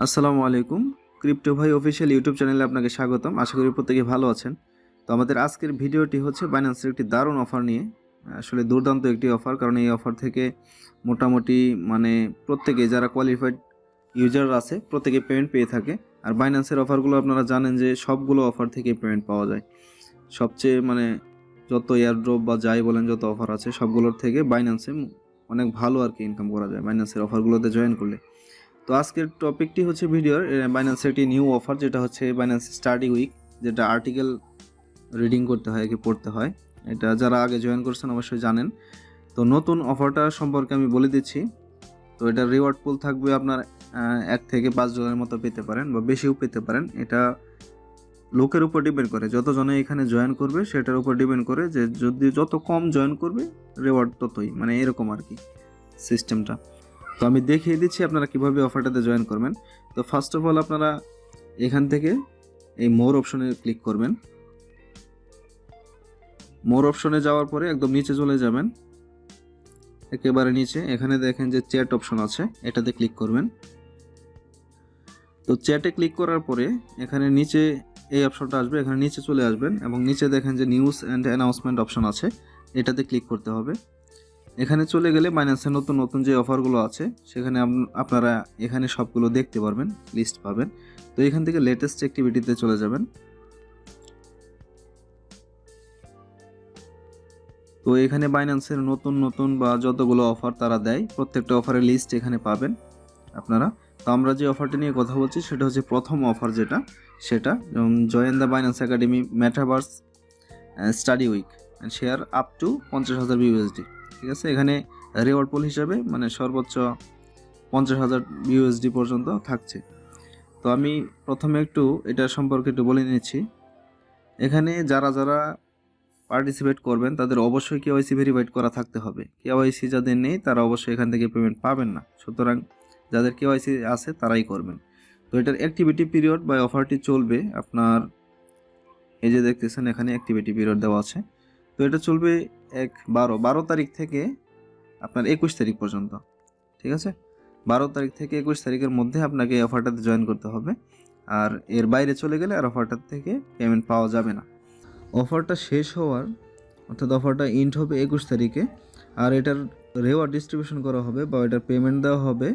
আসসালামু আলাইকুম। ক্রিপ্টো ভাই অফিসিয়াল ইউটিউব চ্যানেলে আপনাকে স্বাগতম। আশা করি প্রত্যেকে ভালো আছেন। তো আমাদের আজকের ভিডিওটি হচ্ছে বাইন্যান্সের একটি দারুণ অফার নিয়ে। আসলে দুর্দান্ত একটি অফার, কারণ এই অফার থেকে মোটামুটি প্রত্যেকে যারা কোয়ালিফাইড ইউজার আছে প্রত্যেকে পেমেন্ট পেয়ে থাকে। আর বাইন্যান্সের অফারগুলো আপনারা জানেন যে সবগুলো অফার থেকে পেমেন্ট পাওয়া যায়। সবচেয়ে যত এয়ারড্রপ বা যাই বলেন, যত অফার আছে সবগুলোর থেকে বাইন্যান্সে অনেক ভালো আর কি ইনকাম করা যায় বাইন্যান্সের অফারগুলোতে জয়েন করলে। তো আজকের টপিকটি হচ্ছে ভিডিওর বাইন্যান্সের একটি নিউ অফার, যেটা হচ্ছে বাইন্যান্স স্টাডি উইক, যেটা আর্টিকেল রিডিং করতে হয়, কি পড়তে হয়। এটা যারা আগে জয়েন করছেন অবশ্যই জানেন। তো নতুন অফারটা সম্পর্কে আমি বলে দিচ্ছি। তো এটা রিওয়ার্ড পুল থাকবে আপনার $1 থেকে $5 মতো পেতে পারেন বা বেশিও পেতে পারেন। এটা লোকের উপর ডিপেন্ড করে, যতজনে এখানে জয়েন করবে সেটার উপর ডিপেন্ড করে, যে যদি যত কম জয়েন করবে রিওয়ার্ড ততই, এরকম আর কি সিস্টেমটা। তো আমি দেখিয়ে দিচ্ছি আপনারা কিভাবে অফারটাতে জয়েন করবেন। তো ফার্স্ট অফ অল আপনারা এখান থেকে এই মোর অপশনে ক্লিক করবেন। মোর অপশনে যাওয়ার পরে একদম নিচে চলে যাবেন, একেবারে নিচে এখানে দেখেন যে চ্যাট অপশন আছে, এটাতে ক্লিক করবেন। তো চ্যাটে ক্লিক করার পরে এখানে নিচে এই অপশনটা আসবে, এখানে নিচে চলে আসবেন এবং নিচে দেখেন যে নিউজ অ্যান্ড অ্যানাউন্সমেন্ট অপশন আছে, এটাতে ক্লিক করতে হবে। এখানে চলে গেলে বাইন্যান্সের নতুন নতুন যে অফারগুলো আছে সেখানে আপনারা এখানে সবগুলো দেখতে পারবেন, লিস্ট পাবেন। তো এখান থেকে লেটেস্ট অ্যাক্টিভিটিতে চলে যাবেন। তো এখানে বাইন্যান্সের নতুন নতুন বা যতগুলো অফার তারা দেয় প্রত্যেকটা অফারের লিস্ট এখানে পাবেন আপনারা। তো আমরা যে অফারটি নিয়ে কথা বলছি সেটা হচ্ছে প্রথম অফার, সেটা join the Binance academy metaverse study week and share up to 50,000 USD. ঠিক আছে, এখানে রিওয়ার্ড পুল হিসাবে সর্বোচ্চ 50,000 ইউএসডি পর্যন্ত থাকছে। তো আমি প্রথমে একটু এটা সম্পর্কে একটু বলে নিচ্ছি। এখানে যারা যারা পার্টিসিপেট করবেন তাদের অবশ্যই কেওয়াইসি ভেরিফাইড করা থাকতে হবে। কেওয়াইসি যাদের নেই তারা অবশ্যই এখান থেকে পেমেন্ট পাবেন না, সুতরাং যাদের কেওয়াইসি আছে তারাই করবেন। তো এটার অ্যাক্টিভিটি পিরিয়ড বা অফারটি চলবে আপনার, এই যে দেখতেছেন এখানে অ্যাক্টিভিটি পিরিয়ড দেওয়া আছে। তো এটা চলবে 12 তারিখ থেকে আপনার 21 তারিখ পর্যন্ত। ঠিক আছে, 12 তারিখ থেকে 21 তারিখের মধ্যে আপনাকে এই অফারটাতে জয়েন করতে হবে। আর এর বাইরে চলে গেলে আর অফারটার থেকে পেমেন্ট পাওয়া যাবে না। অফারটা শেষ হওয়ার, অর্থাৎ অফারটা এন্ড হবে 21 তারিখে। আর এটার রেওয়ার্ড ডিস্ট্রিবিউশন করা হবে বা এটার পেমেন্ট দেওয়া হবে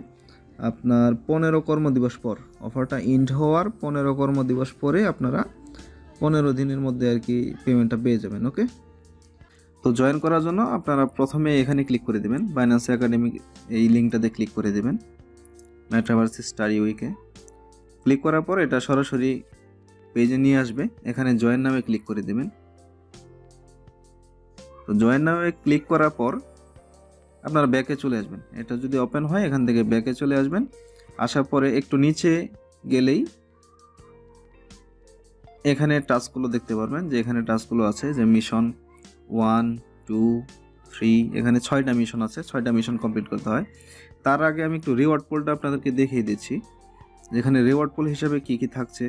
আপনার 15 কর্মদিবস পর। অফারটা এন্ড হওয়ার 15 কর্মদিবস পরে আপনারা 15 দিনের মধ্যে আর কি পেমেন্টটা পেয়ে যাবেন। ওকে, তো জয়েন করার জন্য আপনারা প্রথমে এখানে ক্লিক করে দেবেন, বাইন্যান্স একাডেমি এই লিঙ্কটাতে ক্লিক করে দেবেন। মেটাভার্স স্টাডি উইকে ক্লিক করার পর এটা সরাসরি পেজে নিয়ে আসবে, এখানে জয়েন নামে ক্লিক করে দেবেন। তো জয়েন নামে ক্লিক করার পর আপনারা ব্যাকে চলে আসবেন। এটা যদি ওপেন হয় এখান থেকে ব্যাকে চলে আসবেন। আসার পরে একটু নিচে গেলেই এখানে টাস্কগুলো দেখতে পারবেন, যে এখানে টাস্কগুলো আছে, যে মিশন 1, 2, 3, এখানে 6টা মিশন আছে, 6টা মিশন কমপ্লিট করতে হয়। তার আগে আমি একটু রিওয়ার্ড পুলটা আপনাদেরকে দেখিয়ে দিচ্ছি, যেখানে রিওয়ার্ড পুল হিসাবে কি কি থাকছে।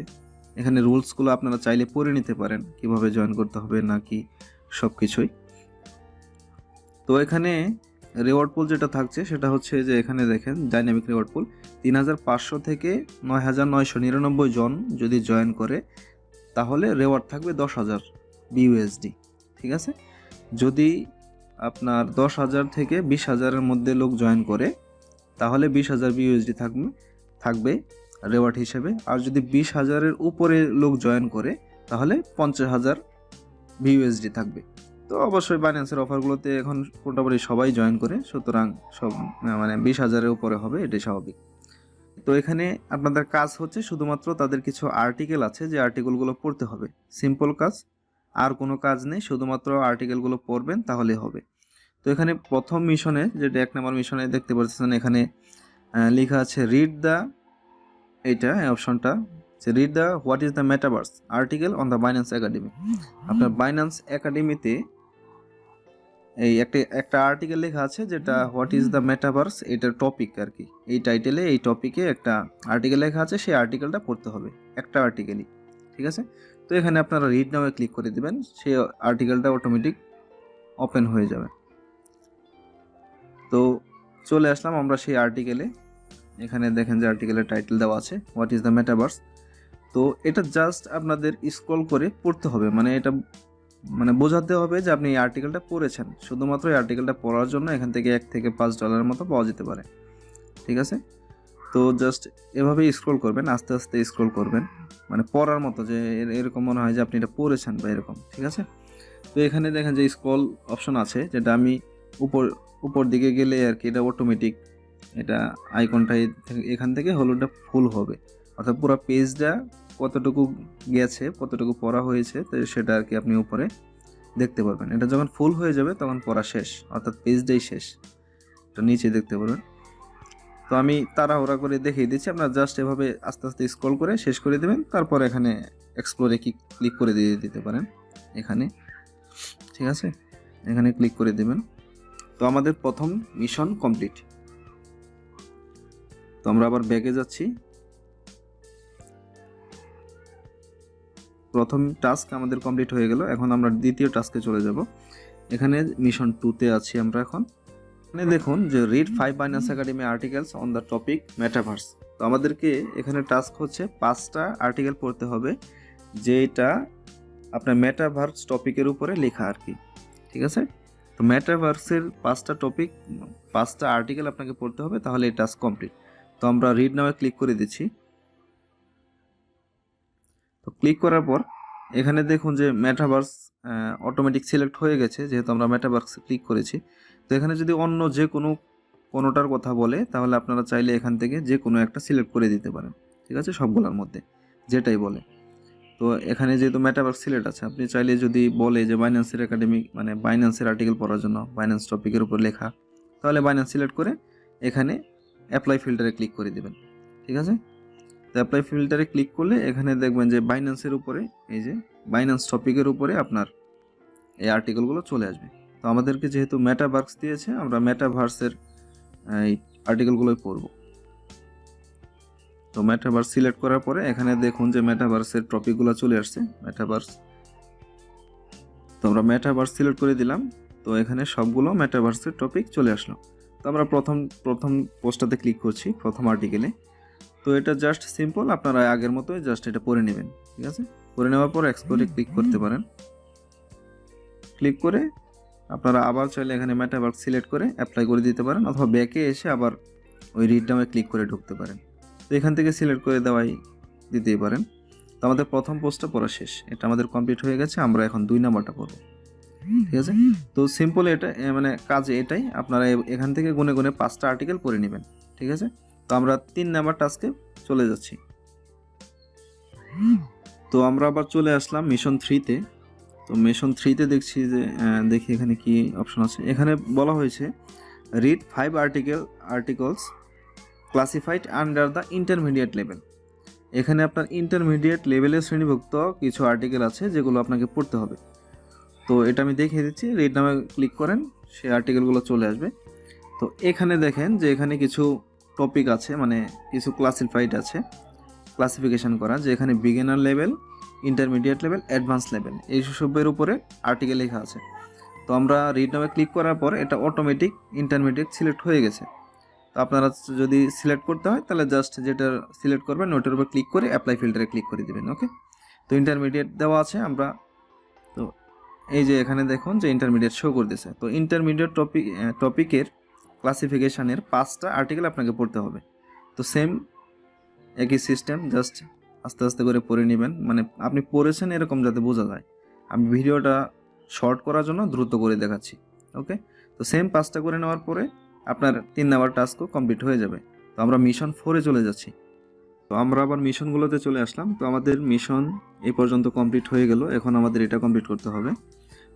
এখানে রুলসগুলো আপনারা চাইলে পড়ে নিতে পারেন, কিভাবে জয়েন করতে হবে নাকি সব কিছুই। তো এখানে রিওয়ার্ড পুল যেটা থাকছে সেটা হচ্ছে যে এখানে দেখেন ডাইনামিক রিওয়ার্ড পুল 3,500 থেকে 9,999 জন যদি জয়েন করে তাহলে রিওয়ার্ড থাকবে 10,000 বিইউএসডি। ঠিক আছে, যদি আপনার 10,000 থেকে 20,000-এর মধ্যে লোক জয়েন করে তাহলে 20,000 বিইউএসডি থাকবে রিওয়ার্ড হিসেবে। আর যদি 20,000-এর উপরে লোক জয়েন করে তাহলে 50,000 বিইউএসডি থাকবে। তো অবশ্যই বাইন্যান্সের অফারগুলোতে এখন মোটামুটি সবাই জয়েন করে, সুতরাং সব 20,000-এর উপরে হবে, এটাই স্বাভাবিক। তো এখানে আপনাদের কাজ হচ্ছে শুধুমাত্র তাদের কিছু আর্টিকেল আছে, যে আর্টিকেলগুলো পড়তে হবে, সিম্পল কাজ, আর কোনো কাজ নেই, শুধুমাত্র আর্টিকেলগুলো পড়বেন তাহলে হবে। তো এখানে প্রথম মিশনে, যেটা 1 নম্বর মিশনে দেখতে পাচ্ছেন, এখানে লেখা আছে রিড দ্য, এইটা অপশনটা read the what is the metaverse article on the Binance academy. আপনার বাইন্যান্স একাডেমিতে এই একটা আর্টিকেল লেখা আছে, যেটা হোয়াট ইজ দ্য মেটাভার্স, এটার টপিক আর কি। এই টাইটেলে এই টপিকে একটা আর্টিকেল লেখা আছে, সেই আর্টিকেলটা পড়তে হবে, একটা আর্টিকেলই। ঠিক আছে, তো এখানে আপনারা রিড নাও ক্লিক করে দিবেন, সেই আর্টিকেলটা অটোমেটিক ওপেন হয়ে যাবে। তো চলে আসলাম আমরা সেই আর্টিকেলে। এখানে দেখেন যে আর্টিকেলের টাইটেল দেওয়া আছে হোয়াট ইজ দ্য মেটাভার্স। তো এটা জাস্ট আপনাদের স্ক্রল করে পড়তে হবে, মানে এটা মানে বোঝাতে হবে যে আপনি এই আর্টিকেলটা পড়েছেন। শুধুমাত্র এই আর্টিকেলটা পড়ার জন্য এখান থেকে $1 থেকে $5 মতো পাওয়া যেতে পারে, ঠিক আছে। তো জাস্ট এভাবেই স্ক্রল করবেন, আস্তে আস্তে স্ক্রল করবেন, মানে পড়ার মতো, যে এরকম মনে হয় যে আপনি এটা পড়েছেন বা এরকম, ঠিক আছে। তো এখানে দেখেন যে স্ক্রল অপশন আছে, যেটা আমি উপর দিকে গেলে আর কি এটা অটোমেটিক এটা আইকনটা এখান থেকে হলুদটা ফুল হবে, অর্থাৎ পুরো পেজটা কতটুকু গেছে, কতটুকু পড়া হয়েছে, তো সেটা আর কি আপনি উপরে দেখতে পারবেন। এটা যখন ফুল হয়ে যাবে তখন পড়া শেষ, অর্থাৎ পেজটাই শেষ, এটা নিচে দেখতে পারবেন। তো আমি তাড়াহুড়া করে দেখিয়ে দিচ্ছি, আপনারা জাস্ট এভাবে আস্তে আস্তে স্ক্রল করে শেষ করে দেবেন, তারপর এখানে এক্সপ্লোরে ক্লিক করে দিতে পারেন এখানে, ঠিক আছে। এখানে ক্লিক করে দেবেন। তো আমাদের প্রথম মিশন কমপ্লিট। তো আমরা আবার ব্যাকে যাচ্ছি। প্রথম টাস্ক আমাদের কমপ্লিট হয়ে গেল, এখন আমরা দ্বিতীয় টাস্কে চলে যাব। এখানে মিশন 2তে আছি আমরা এখন। এখানে দেখুন যে read 5 Binance academy articles on the topic metaverse. তো আমাদেরকে এখানে টাস্ক হচ্ছে 5টা আর্টিকেল পড়তে হবে, যেটা আপনার মেটাভার্স টপিকের উপরে লেখা আর কি, ঠিক আছে। তো মেটাভার্সের 5টা আর্টিকেল আপনাকে পড়তে হবে, তাহলে এই টাস্ক কমপ্লিট। তো আমরা রিড নামে ক্লিক করে দিচ্ছি। তো ক্লিক করার পর এখানে দেখুন যে মেটাভার্স অটোমেটিক সিলেক্ট হয়ে গেছে, যেহেতু আমরা মেটাভার্সে ক্লিক করেছি। তো এখানে যদি অন্য যে কোনোটার কথা বলে, তাহলে আপনারা চাইলে এখান থেকে যে কোনো একটা সিলেক্ট করে দিতে পারেন, ঠিক আছে, সবগুলোর মধ্যে যেটাই বলে। তো এখানে যেহেতু মেটাভার্স সিলেক্ট আছে, আপনি চাইলে যদি বলে যে বাইন্যান্সের একাডেমি মানে বাইন্যান্সের আর্টিকেল পড়ার জন্য বাইন্যান্স টপিকের উপর লেখা, তাহলে বাইন্যান্স সিলেক্ট করে এখানে অ্যাপ্লাই ফিল্টারে ক্লিক করে দেবেন, ঠিক আছে। তো অ্যাপ্লাই ফিল্টারে ক্লিক করলে এখানে দেখবেন যে বাইন্যান্সের উপরে, এই যে বাইন্যান্স টপিকের উপরে আপনার এই আর্টিকেলগুলো চলে আসবে। তো আমাদেরকে যেহেতু মেটাভার্স দিয়েছে, আমরা মেটাভার্সের এই আর্টিকেলগুলোই পড়ব। তো মেটাভার্স সিলেক্ট করার পরে এখানে দেখুন যে মেটাভার্সের টপিকগুলো চলে আসছে, মেটাভার্স। তো আমরা মেটাভার্স সিলেক্ট করে দিলাম। তো এখানে সবগুলো মেটাভার্সের টপিক চলে আসলো। তো আমরা প্রথম পোস্টটাতে ক্লিক করছি, প্রথম আর্টিকেলে। তো এটা জাস্ট সিম্পল, আপনারা আগের মতোই জাস্ট এটা পড়ে নেবেন, ঠিক আছে। পড়ে নেওয়ার পর এক্সপোর্টে ক্লিক করতে পারেন। ক্লিক করে আপনারা আবার চাইলে এখানে মেটাভার্স সিলেক্ট করে অ্যাপ্লাই করে দিতে পারেন, অথবা ব্যাকে এসে আবার ওই রিড নামে ক্লিক করে ঢুকতে পারেন। তো এখান থেকে সিলেক্ট করে দিতেই পারেন। তো আমাদের প্রথম পোস্টটা পড়া শেষ, এটা আমাদের কমপ্লিট হয়ে গেছে। আমরা এখন 2 নাম্বারটা পড়ব, ঠিক আছে। তো সিম্পল এটা মানে কাজ এটাই, আপনারা এখান থেকে গুনে গুনে 5টা আর্টিকেল পড়ে নেবেন, ঠিক আছে। তো আমরা 3 নাম্বার টাস্কে চলে যাচ্ছি। তো আমরা আবার চলে আসলাম মিশন 3তে। তো মিশন 3তে দেখি এখানে কি অপশন আছে। এখানে বলা হয়েছে read 5 articles classified under the intermediate level. এখানে আপনার ইন্টারমিডিয়েট লেভেলের শ্রেণীভুক্ত কিছু আর্টিকেল আছে, যেগুলো আপনাকে পড়তে হবে। তো এটা আমি দেখিয়ে দিচ্ছি, রিড নামে ক্লিক করেন, সেই আর্টিকেলগুলো চলে আসবে। তো এখানে দেখেন যে এখানে কিছু টপিক আছে, মানে কিছু ক্লাসিফিকেশন করা, যে এখানে beginner level, intermediate level, advance level, এই সবের উপরে আর্টিকেল লেখা আছে। তো আমরা রিড নামে ক্লিক করার পর এটা অটোমেটিক ইন্টারমিডিয়েট সিলেক্ট হয়ে গেছে। তো আপনারা যদি সিলেক্ট করতে হয়, তাহলে জাস্ট যেটা সিলেক্ট করবেন ওটার উপর ক্লিক করে অ্যাপ্লাই ফিল্টারে ক্লিক করে দেবেন, ওকে। তো ইন্টারমিডিয়েট দেওয়া আছে আমরা। তো এই যে এখানে দেখুন যে ইন্টারমিডিয়েট শো করতেছে। তো ইন্টারমিডিয়েট টপিকের ক্লাসিফিকেশানের 5টা আর্টিকেল আপনাকে পড়তে হবে। তো সেম একই সিস্টেম, জাস্ট আস্তে আস্তে করে পড়ে নেবেন, মানে আপনি পড়েছেন এরকম যাতে বোঝা যায়। আমি ভিডিওটা শর্ট করার জন্য দ্রুত করে দেখাচ্ছি, ওকে। তো সেম 5টা করে নেওয়ার পরে আপনার 3 নাম্বার টাস্কও কমপ্লিট হয়ে যাবে। তো আমরা মিশন 4-এ চলে যাচ্ছি। তো আমরা আবার মিশনগুলোতে চলে আসলাম। তো আমাদের মিশন এই পর্যন্ত কমপ্লিট হয়ে গেল, এখন আমাদের এটা কমপ্লিট করতে হবে।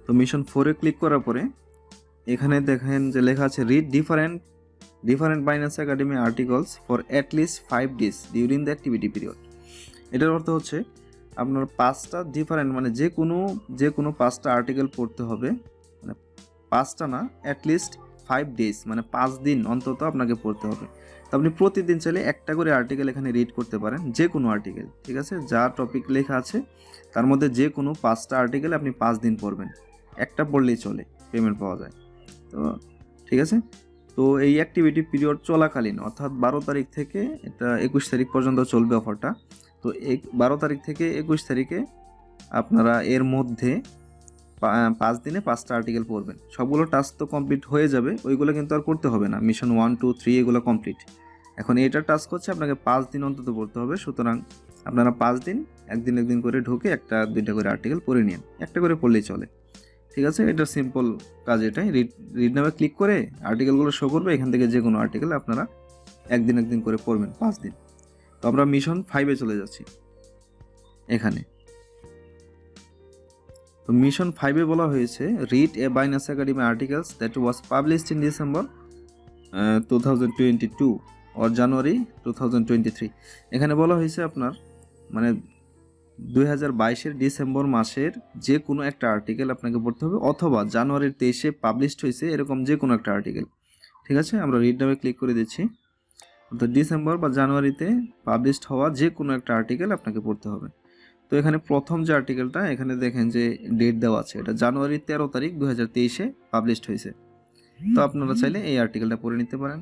তো মিশন 4-এ ক্লিক করার পরে এখানে দেখেন যে লেখা আছে read different Binance academy articles for at least 5 days during the activity period. এটার অর্থ হচ্ছে আপনার 5টা ডিফারেন্ট, মানে যে কোনো 5টা আর্টিকেল পড়তে হবে, মানে 5টা না, অ্যাটলিস্ট 5 days মানে 5 দিন অন্তত আপনাকে পড়তে হবে। তো আপনি প্রতিদিন চাইলে একটা করে আর্টিকেল এখানে রিড করতে পারেন, যে কোনো আর্টিকেল, ঠিক আছে। যা টপিক লেখা আছে তার মধ্যে যে কোনো 5টা আর্টিকেল আপনি 5 দিন পড়বেন, একটা পড়লেই চলে, পেমেন্ট পাওয়া যায়। তো ঠিক আছে। তো এই অ্যাক্টিভিটি পিরিয়ড চলাকালীন অর্থাৎ 12 তারিখ থেকে এটা 21 তারিখ পর্যন্ত চলবে অফারটা। তো 12 তারিখ থেকে 21 তারিখে আপনারা এর মধ্যে 5 দিনে 5টা আর্টিকেল পড়বেন। সবগুলো টাস্ক তো কমপ্লিট হয়ে যাবে, ওইগুলো কিন্তু আর করতে হবে না। মিশন 1, 2, 3 এগুলো কমপ্লিট। এখন এটার টাস্ক হচ্ছে আপনাকে 5 দিন অন্তত পড়তে হবে। সুতরাং আপনারা 5 দিন একদিন করে ঢুকে 1-2টা করে আর্টিকেল পড়ে নিন, একটা করে পড়লেই চলে। ঠিক আছে, এটা সিম্পল কাজ। এটাই রিড নামে ক্লিক করে আর্টিকেলগুলো শো করবে, এখান থেকে যে কোনো আর্টিকেল আপনারা একদিন করে পড়বেন 5 দিন। তো আমরা মিশন 5-এ চলে যাচ্ছি। এখানে তো মিশন 5-এ বলা হয়েছে read a Binance Academy articles that was published in December 2022 or January 2023। এখানে বলা হয়েছে আপনার মানে 2022-এর ডিসেম্বর মাসের যে কোনো একটা আর্টিকেল আপনাকে পড়তে হবে, অথবা জানুয়ারির 23-এ পাবলিশড হয়েছে এরকম যে কোনো একটা আর্টিকেল। ঠিক আছে, আমরা রিড নামে ক্লিক করে দিচ্ছি। তো ডিসেম্বর বা জানুয়ারিতে পাবলিশড হওয়া যে কোনো একটা আর্টিকেল আপনাকে পড়তে হবে। তো এখানে প্রথম যে আর্টিকেলটা এখানে দেখেন যে ডেট দেওয়া আছে, এটা জানুয়ারি 13 তারিখ 2023-এ পাবলিশড হয়েছে। তো আপনারা চাইলে এই আর্টিকেলটা পড়ে নিতে পারেন,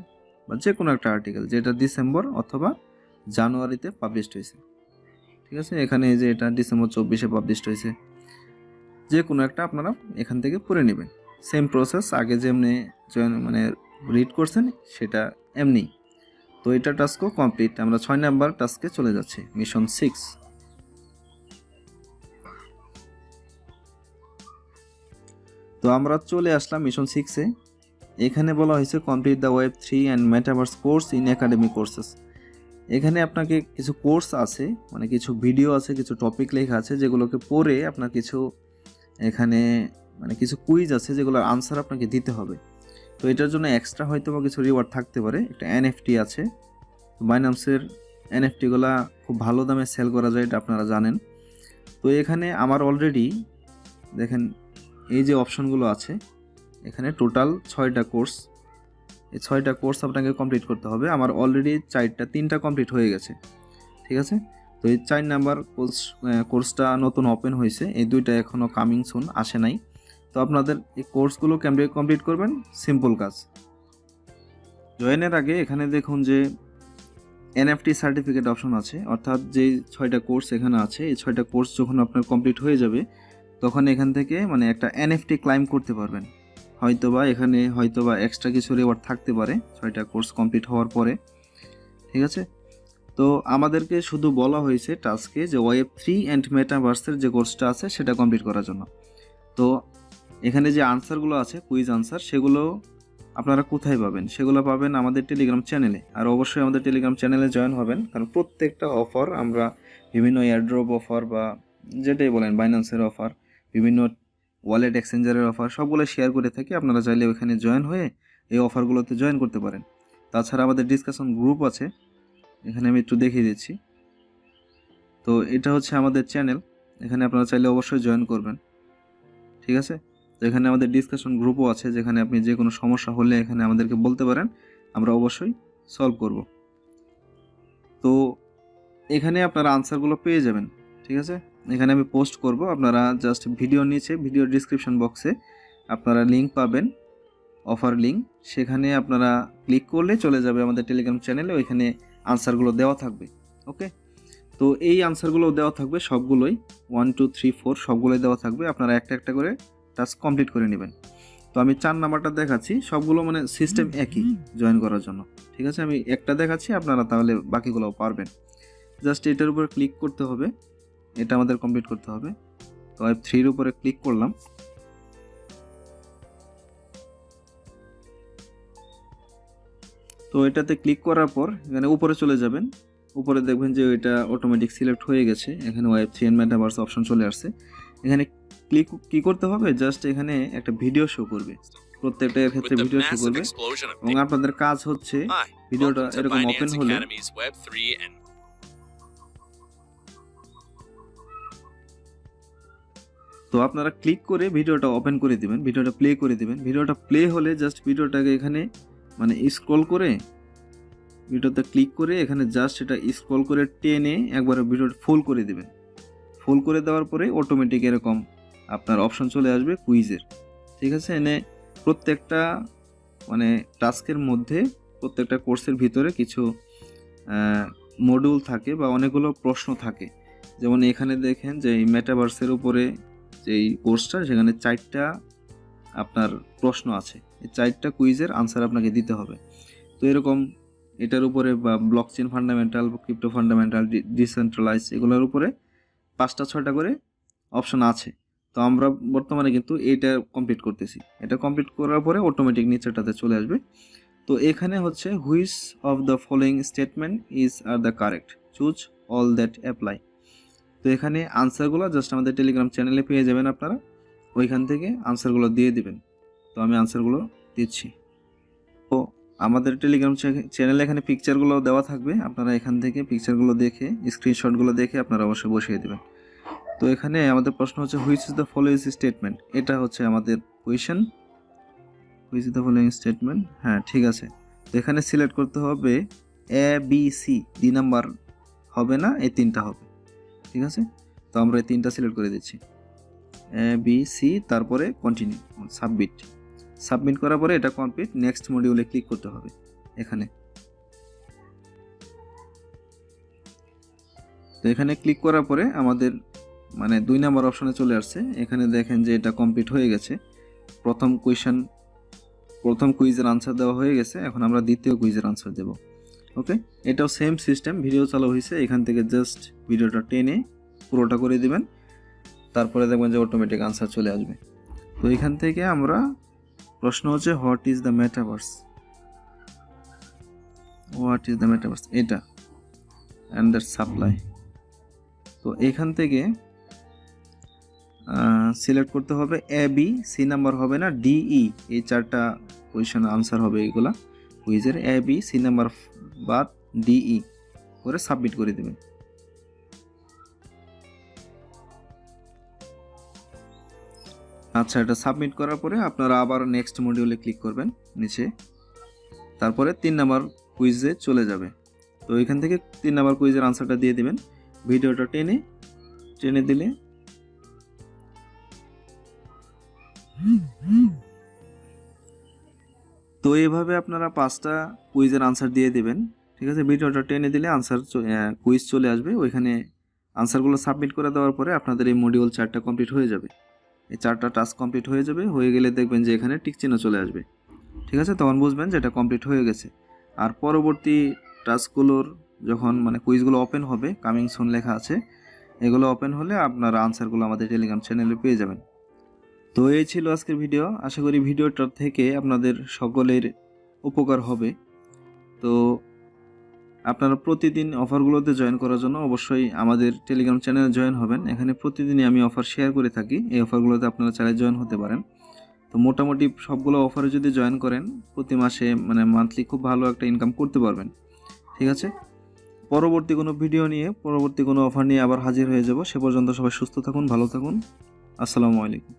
বা যে কোনো একটা আর্টিকেল যেটা ডিসেম্বর অথবা জানুয়ারিতে পাবলিশড হয়েছে। ঠিক আছে, এখানে যে এটা ডিসেম্বর 24-এ পাবলিশড হয়েছে, যে কোনো একটা আপনারা এখান থেকে পড়ে নেবেন। সেম প্রসেস, আগে যেমনি মানে রিড করছেন সেটা এমনি। তো এটা টাস্কও কমপ্লিট। আমরা 6 নাম্বার টাস্কে চলে যাচ্ছি, মিশন 6। তো আমরা চলে আসলাম মিশন 6-এ। এখানে বলা হয়েছে complete the web 3 and metaverse course in academic courses. এখানে আপনাকে কিছু কোর্স আছে, মানে কিছু ভিডিও আছে, কিছু টপিক লেখা আছে, যেগুলোকে পড়ে আপনার কিছু এখানে মানে কিছু কুইজ আছে যেগুলোর আনসার আপনাকে দিতে হবে। তো এটার জন্য এক্সট্রা হয়তো বা কিছু রিওয়ার্ড থাকতে পারে। একটা এনএফটি আছে, বাইন্যান্সের এনএফটিগুলা খুব ভালো দামে সেল করা যায়, এটা আপনারা জানেন। তো এখানে আমার অলরেডি দেখেন এই যে অপশনগুলো আছে, এখানে টোটাল 6টা কোর্স। এই 6টা কোর্স আপনাকে কমপ্লিট করতে হবে। আমার অলরেডি 3টা কমপ্লিট হয়ে গেছে। ঠিক আছে, তো এই 4 নাম্বার কোর্সটা নতুন ওপেন হয়েছে, এই 2টা এখনও কামিং সুন আসে নাই। তো আপনাদের এই কোর্সগুলো কেমনে কমপ্লিট করবেন, সিম্পল কাজ। জয়েনের আগে এখানে দেখুন যে এনএফটি সার্টিফিকেট অপশন আছে, অর্থাৎ যে 6টা কোর্স এখানে আছে, এই 6টা কোর্স যখন আপনার কমপ্লিট হয়ে যাবে তখন এখান থেকে মানে একটা এনএফটি ক্লাইম করতে পারবেন। হয়তোবা এখানে হয়তোবা এক্সট্রা কিছু রিওয়ার্ড থাকতে পারে 6টা কোর্স কমপ্লিট হওয়ার পরে। ঠিক আছে, তো আমাদেরকে শুধু বলা হয়েছে টাস্কে যে ওয়েব 3 অ্যান্ড মেটাভার্সের যে কোর্সটা আছে সেটা কমপ্লিট করার জন্য। তো এখানে যে আনসারগুলো আছে, কুইজ আনসার, সেগুলো আপনারা কোথায় পাবেন? সেগুলো পাবেন আমাদের টেলিগ্রাম চ্যানেলে। আর অবশ্যই আমাদের টেলিগ্রাম চ্যানেলে জয়েন হবেন, কারণ প্রত্যেকটা অফার আমরা বিভিন্ন এয়ারড্রপ অফার বা যেটাই বলেন বাইন্যান্সের অফার, বিভিন্ন ওয়ালেট এক্সচেঞ্জারের অফার, সবগুলো শেয়ার করে থাকি। আপনারা চাইলে ওইখানে জয়েন হয়ে এই অফারগুলোতে জয়েন করতে পারেন। তাছাড়া আমাদের ডিসকাশন গ্রুপ আছে, এখানে আমি একটু দেখিয়ে দিচ্ছি। তো এটা হচ্ছে আমাদের চ্যানেল, এখানে আপনারা চাইলে অবশ্যই জয়েন করবেন। ঠিক আছে, তো এখানে আমাদের ডিসকাশন গ্রুপও আছে, যেখানে আপনি যে কোনো সমস্যা হলে এখানে আমাদেরকে বলতে পারেন, আমরা অবশ্যই সলভ করব। তো এখানে আপনারা আনসারগুলো পেয়ে যাবেন। ঠিক আছে, এখানে আমি পোস্ট করব, আপনারা জাস্ট ভিডিওর নিচে ভিডিওর ডিসক্রিপশন বক্সে আপনারা লিঙ্ক পাবেন, অফার লিঙ্ক, সেখানে আপনারা ক্লিক করলে চলে যাবে আমাদের টেলিগ্রাম চ্যানেলে, ওইখানে আনসারগুলো দেওয়া থাকবে। ওকে, তো এই আনসারগুলো দেওয়া থাকবে সবগুলোই, 1, 2, 3, 4 সবগুলোই দেওয়া থাকবে। আপনারা একটা করে টাস্ক কমপ্লিট করে নেবেন। তো আমি 4 নাম্বারটা দেখাচ্ছি, সবগুলো মানে সিস্টেম একই জয়েন করার জন্য। ঠিক আছে, আমি একটা দেখাচ্ছি, আপনারা তাহলে বাকিগুলোও পারবেন। জাস্ট এটার উপরে ক্লিক করতে হবে, এটা আমাদের কমপ্লিট করতে হবে। তো ওয়েব 3 এর উপরে ক্লিক করলাম। তো এটাতে ক্লিক করার পর এখানে উপরে চলে যাবেন, উপরে দেখবেন যে এটা অটোমেটিক সিলেক্ট হয়ে গেছে, এখানে ওয়েব 3 এন্ড মেটাভার্স অপশন চলে আসছে। এখানে ক্লিক কি করতে হবে, জাস্ট এখানে একটা ভিডিও শো করবে, প্রত্যেকটা এর ক্ষেত্রে ভিডিও শো করবে, এবং আপনাদের কাজ হচ্ছে ভিডিওটা এরকম ওপেন হলে তো আপনারা ক্লিক করে ভিডিওটা ওপেন করে দিবেন, ভিডিওটা প্লে করে দিবেন। ভিডিওটা প্লে হলে জাস্ট ভিডিওটাকে এখানে মানে স্ক্রল করে ভিডিওতে ক্লিক করে এখানে জাস্ট এটা স্ক্রল করে টেনে একবার ভিডিওটা ফুল করে দিবেন। ফুল করে দেওয়ার পরে অটোমেটিক এরকম আপনার অপশন চলে আসবে কুইজের। ঠিক আছে, এনে প্রত্যেকটা মানে টাস্কের মধ্যে প্রত্যেকটা কোর্সের ভিতরে কিছু মডিউল থাকে বা অনেকগুলো প্রশ্ন থাকে। যেমন এখানে দেখেন যে এই মেটাভার্সের উপরে যেই কোর্সটা, সেখানে 4টা আপনার প্রশ্ন আছে। এই 4টা কুইজের আনসার আপনাকে দিতে হবে। তো এরকম এটার উপরে বা blockchain fundamental, crypto fundamental, decentralize, এগুলোর উপরে 5টা 6টা করে অপশন আছে। তো আমরা বর্তমানে কিন্তু এটা কমপ্লিট করতেছি। এটা কমপ্লিট করার পরে অটোমেটিক নিচেটাতে চলে আসবে। তো এখানে হচ্ছে which of the following statement is are the correct, choose all that apply. তো এখানে আনসারগুলো জাস্ট আমাদের টেলিগ্রাম চ্যানেলে পেয়ে যাবেন আপনারা, ওইখান থেকে আনসারগুলো দিয়ে দিবেন। তো আমি আনসারগুলো দিচ্ছি। তো আমাদের টেলিগ্রাম চ্যানেলে এখানে পিকচারগুলো দেওয়া থাকবে, আপনারা এখান থেকে পিকচারগুলো দেখে স্ক্রিনশটগুলো দেখে আপনারা অবশ্যই বসিয়ে দেবেন। তো এখানে আমাদের প্রশ্ন হচ্ছে which is the following statement, এটা হচ্ছে আমাদের question. Which is the following statement, হ্যাঁ ঠিক আছে। তো এখানে সিলেক্ট করতে হবে এ বি সি, 2 নাম্বার হবে না, এই 3টা হবে, ঠিক আছে। তো আমরা এই 3টা সিলেক্ট করে দিচ্ছি, এ বি সি, তারপরে কন্টিনিউ, সাবমিট করার পরে এটা কমপ্লিট, নেক্সট মডিউলে ক্লিক করতে হবে এখানে। তো এখানে ক্লিক করার পরে আমাদের মানে 2 নাম্বার অপশনে চলে আসছে। এখানে দেখেন যে এটা কমপ্লিট হয়ে গেছে। প্রথম কুইজের আনসার দেওয়া হয়ে গেছে, এখন আমরা দ্বিতীয় কুইজের আনসার দেব। ওকে, এটাও সেম সিস্টেম, ভিডিও চালু হয়েছে, এখান থেকে জাস্ট ভিডিওটা টেনে পুরোটা করে দিবেন, তারপরে দেখবেন যে অটোমেটিক আনসার চলে আসবে। তো এখান থেকে আমরা প্রশ্ন হচ্ছে হোয়াট ইজ দ্য মেটাভার্স, এটা অ্যান্ড দ্যাট সাপ্লাই। তো এখান থেকে সিলেক্ট করতে হবে এ বি, সি নাম্বার হবে না, ডিই, এই 4টা কোয়েশ্চেন আনসার হবে এইগুলা কুইজের, এ বি সি নাম্বার বাদ ডিই করে সাবমিট করে দেবেন। আচ্ছা, এটা সাবমিট করার পরে আপনারা আবার নেক্সট মডিউলে ক্লিক করবেন নিচে, তারপরে 3 নাম্বার কুইজে চলে যাবে। তো এখান থেকে 3 নাম্বার কুইজের আনসারটা দিয়ে দিবেন, ভিডিওটা টেনে দিলে তো এইভাবে আপনারা 5টা কুইজের আনসার দিয়ে দিবেন, ঠিক আছে। ভিডিওটা টেনে দিলে আনসার কুইজ চলে আসবে, ওইখানে আনসারগুলো সাবমিট করে দেওয়ার পরে আপনাদের এই মডিউল 4টা কমপ্লিট হয়ে যাবে। এই 4টা টাস্ক কমপ্লিট হয়ে যাবে, হয়ে গেলে দেখবেন যে এখানে টিক চিহ্ন চলে আসবে, ঠিক আছে। তখন বুঝবেন যে এটা কমপ্লিট হয়ে গেছে। আর পরবর্তী টাস্কগুলোর যখন মানে কুইজগুলো ওপেন হবে, কামিং সুন লেখা আছে, এগুলো ওপেন হলে আপনারা আনসারগুলো আমাদের টেলিগ্রাম চ্যানেলে পেয়ে যাবেন। তো এই ছিল আজকের ভিডিও, আশা করি ভিডিওটা থেকে আপনাদের সকলের উপকার হবে। তো আপনারা প্রতিদিন অফারগুলোতে জয়েন করার জন্য অবশ্যই আমাদের টেলিগ্রাম চ্যানেলে জয়েন হবেন। এখানে প্রতিদিনই আমি অফার শেয়ার করে থাকি, এই অফারগুলোতে আপনারা চাইলে জয়েন হতে পারেন। তো মোটামুটি সবগুলো অফারে যদি জয়েন করেন, প্রতি মাসে মানে মান্থলি খুব ভালো একটা ইনকাম করতে পারবেন, ঠিক আছে। পরবর্তী কোনো ভিডিও নিয়ে, পরবর্তী কোনো অফার নিয়ে আবার হাজির হয়ে যাব। সে পর্যন্ত সবাই সুস্থ থাকুন, ভালো থাকুন। আসসালামু আলাইকুম।